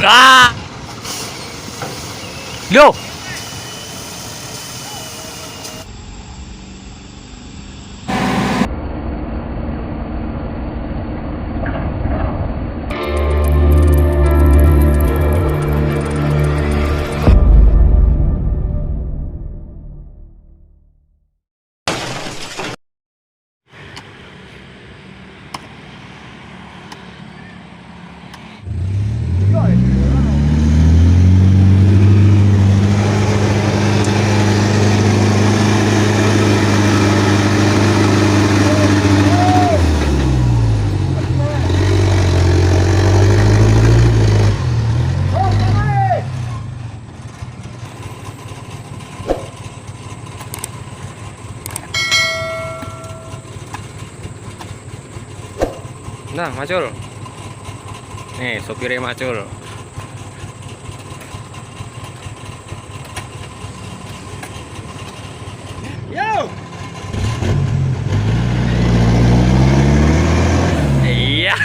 Ah. Loh. Nah, macul. Nih, sopirnya macul. Yo. Iya.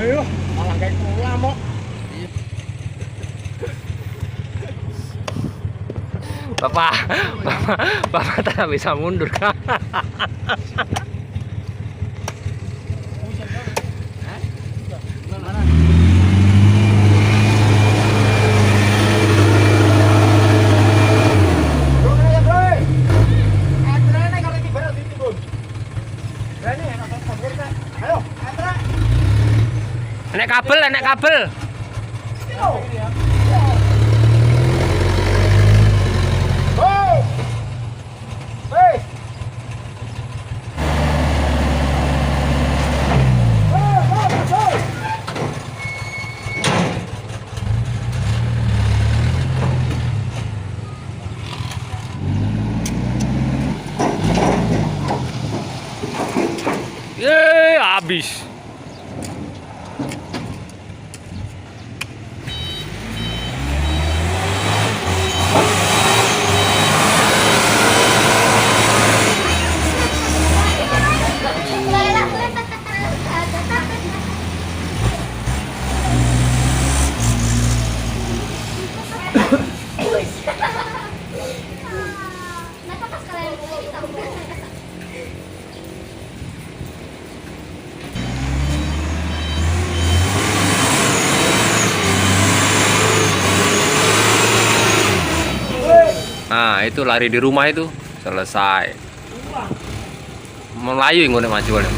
Ayo, malah kayak kula mo. Bapak tak bisa mundur kan? Enek kabel, enek kabel. Habis. Nah, itu lari di rumah itu selesai. Melayu yang maju boleh.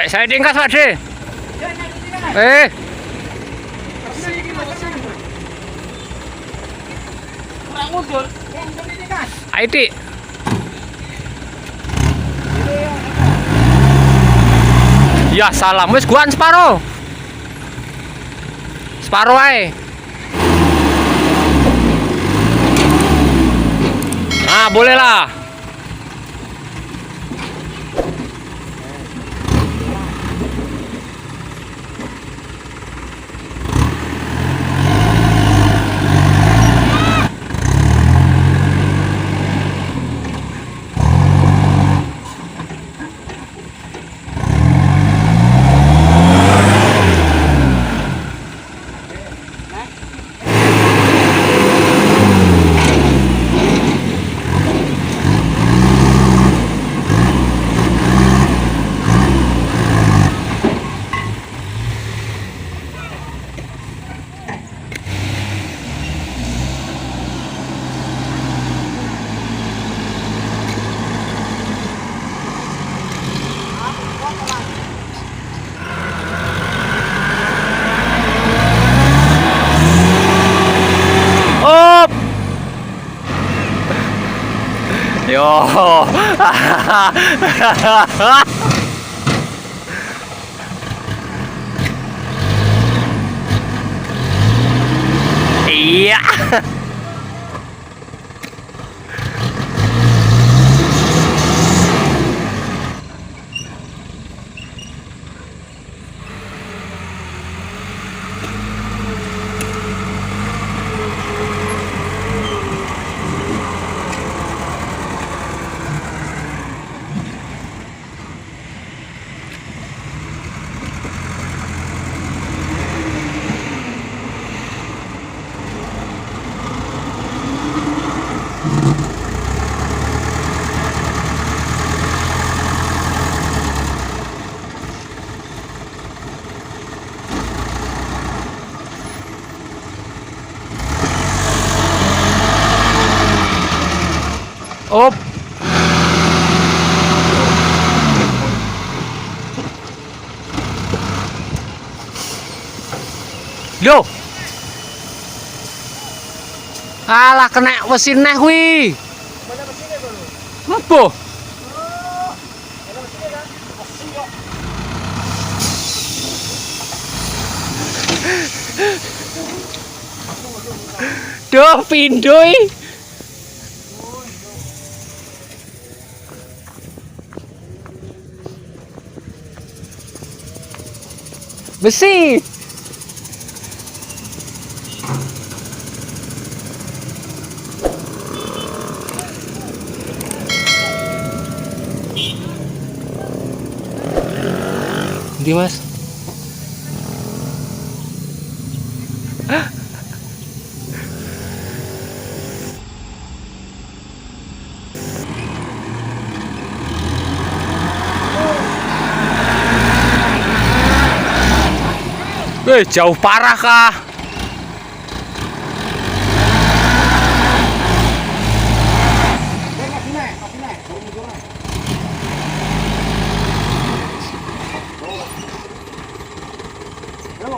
Saya tingkas Pak De. IT. Ya salam, wis guan separo. Separo ae. Nah, boleh lah. Op. Yo. Iya. Op. Yo. Alah kena mesin neh kuwi. Mana mesinnya dulu? Apa? Ada mesinnya kan? Mesin kok. Duh, pindoi. Besi. Di Mas. Jauh parah kah? Masih naik, masih naik. Baru mundur naik. Yo.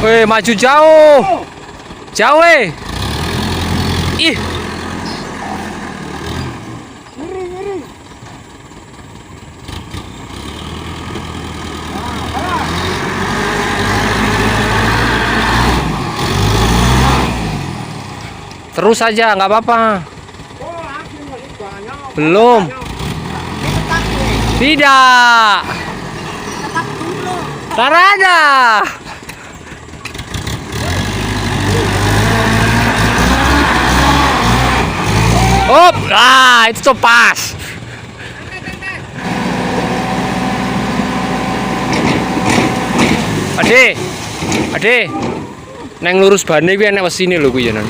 Weh, maju jauh. Jauh, weh. Ih. Ngiri, ngiri. Terus saja, nggak apa-apa. Oh, akhirnya masih banyak. Belum. Ditekan nih. Tidak. Tekan dulu. Tarada. Hop, ah itu tuh pas. Ade, ade, neng lurus bane kuwi enek wesine lho kuwi ya nan.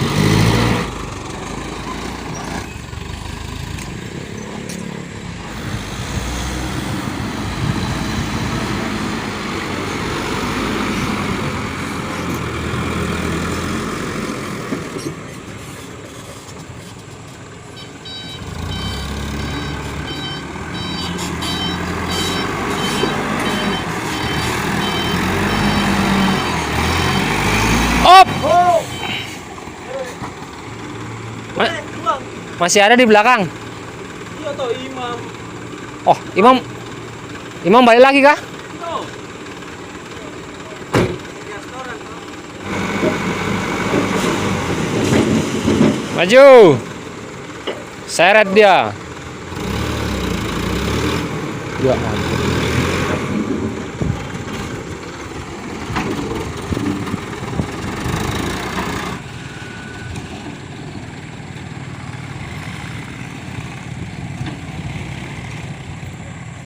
Op. Masih ada di belakang. Iya toh, Oh, Imam balik lagi kah? Maju. Seret dia. Ya.